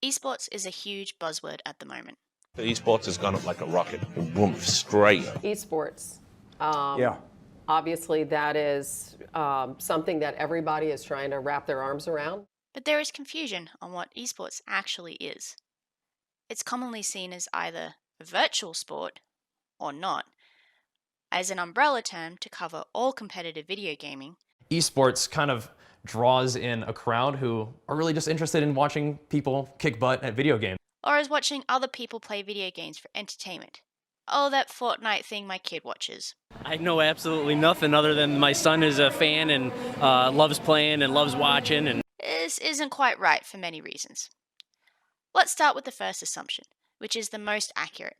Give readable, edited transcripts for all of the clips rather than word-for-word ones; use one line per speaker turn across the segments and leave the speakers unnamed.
Esports is a huge buzzword at the moment.
The esports has gone up like a rocket. Boom, straight up.
Esports.
Yeah.
Obviously, that is something that everybody is trying to wrap their arms around.
But there is confusion on what esports actually is. It's commonly seen as either a virtual sport or not, as an umbrella term to cover all competitive video gaming.
Esports kind of draws in a crowd who are really just interested in watching people kick butt at video games.
Or as watching other people play video games for entertainment. Oh, that Fortnite thing my kid watches.
I know absolutely nothing other than my son is a fan and loves playing and loves watching. And
This isn't quite right for many reasons. Let's start with the first assumption, which is the most accurate.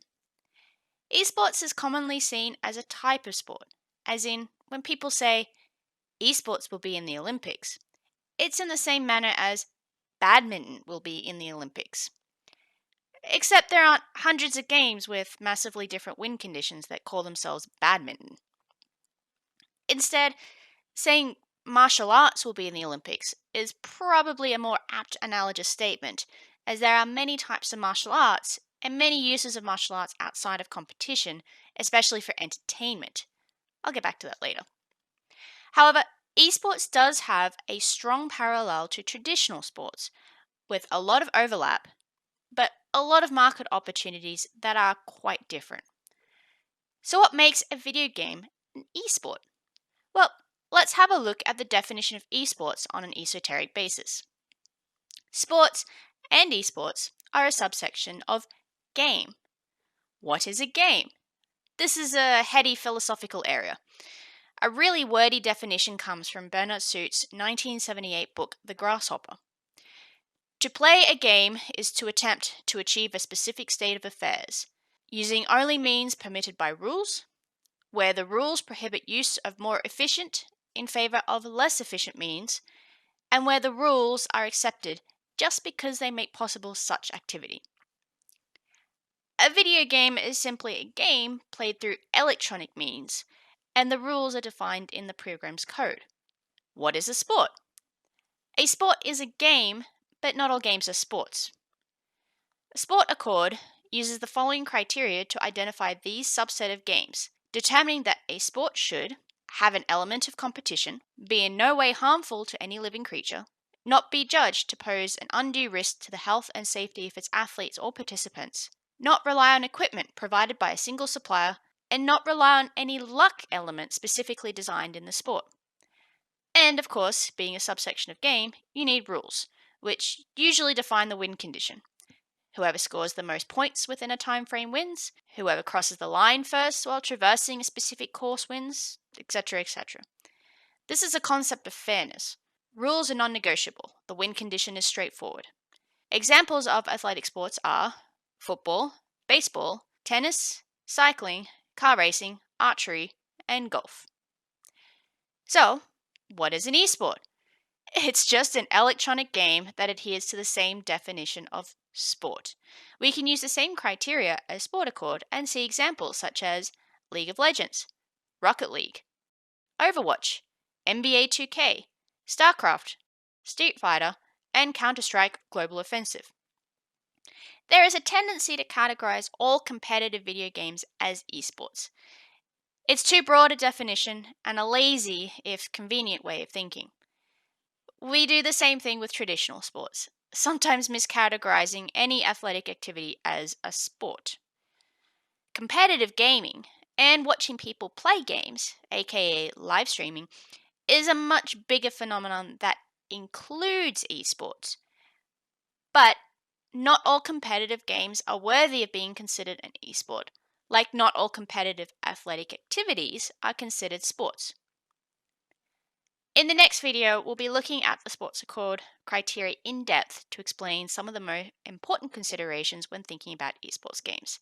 Esports is commonly seen as a type of sport, as in, when people say, esports will be in the Olympics, it's in the same manner as badminton will be in the Olympics. Except there aren't hundreds of games with massively different wind conditions that call themselves badminton. Instead, saying martial arts will be in the Olympics is probably a more apt analogous statement, as there are many types of martial arts and many uses of martial arts outside of competition, especially for entertainment. I'll get back to that later. However, esports does have a strong parallel to traditional sports, with a lot of overlap, but a lot of market opportunities that are quite different. So what makes a video game an esport? Well, let's have a look at the definition of esports on an esoteric basis. Sports and esports are a subsection of game. What is a game? This is a heady philosophical area. A really wordy definition comes from Bernard Suit's 1978 book, The Grasshopper. To play a game is to attempt to achieve a specific state of affairs, using only means permitted by rules, where the rules prohibit use of more efficient in favor of less efficient means, and where the rules are accepted just because they make possible such activity. A video game is simply a game played through electronic means, and the rules are defined in the program's code. What is a sport? A sport is a game, but not all games are sports. A sport accord uses the following criteria to identify these subset of games, determining that a sport should have an element of competition, be in no way harmful to any living creature, not be judged to pose an undue risk to the health and safety of its athletes or participants, not rely on equipment provided by a single supplier, and not rely on any luck element specifically designed in the sport. And of course, being a subsection of game, you need rules, which usually define the win condition. Whoever scores the most points within a time frame wins, whoever crosses the line first while traversing a specific course wins, etc., etc. This is a concept of fairness. Rules are non-negotiable. The win condition is straightforward. Examples of athletic sports are football, baseball, tennis, cycling, car racing, archery, and golf. So, what is an esport? It's just an electronic game that adheres to the same definition of sport. We can use the same criteria as Sport Accord and see examples such as League of Legends, Rocket League, Overwatch, NBA 2K, StarCraft, Street Fighter, and Counter-Strike Global Offensive. There is a tendency to categorize all competitive video games as esports. It's too broad a definition and a lazy, if convenient, way of thinking. We do the same thing with traditional sports, sometimes miscategorizing any athletic activity as a sport. Competitive gaming and watching people play games, aka live streaming, is a much bigger phenomenon that includes esports. But not all competitive games are worthy of being considered an esport, like not all competitive athletic activities are considered sports. In the next video, we'll be looking at the Sports Accord criteria in depth to explain some of the most important considerations when thinking about esports games.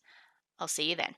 I'll see you then.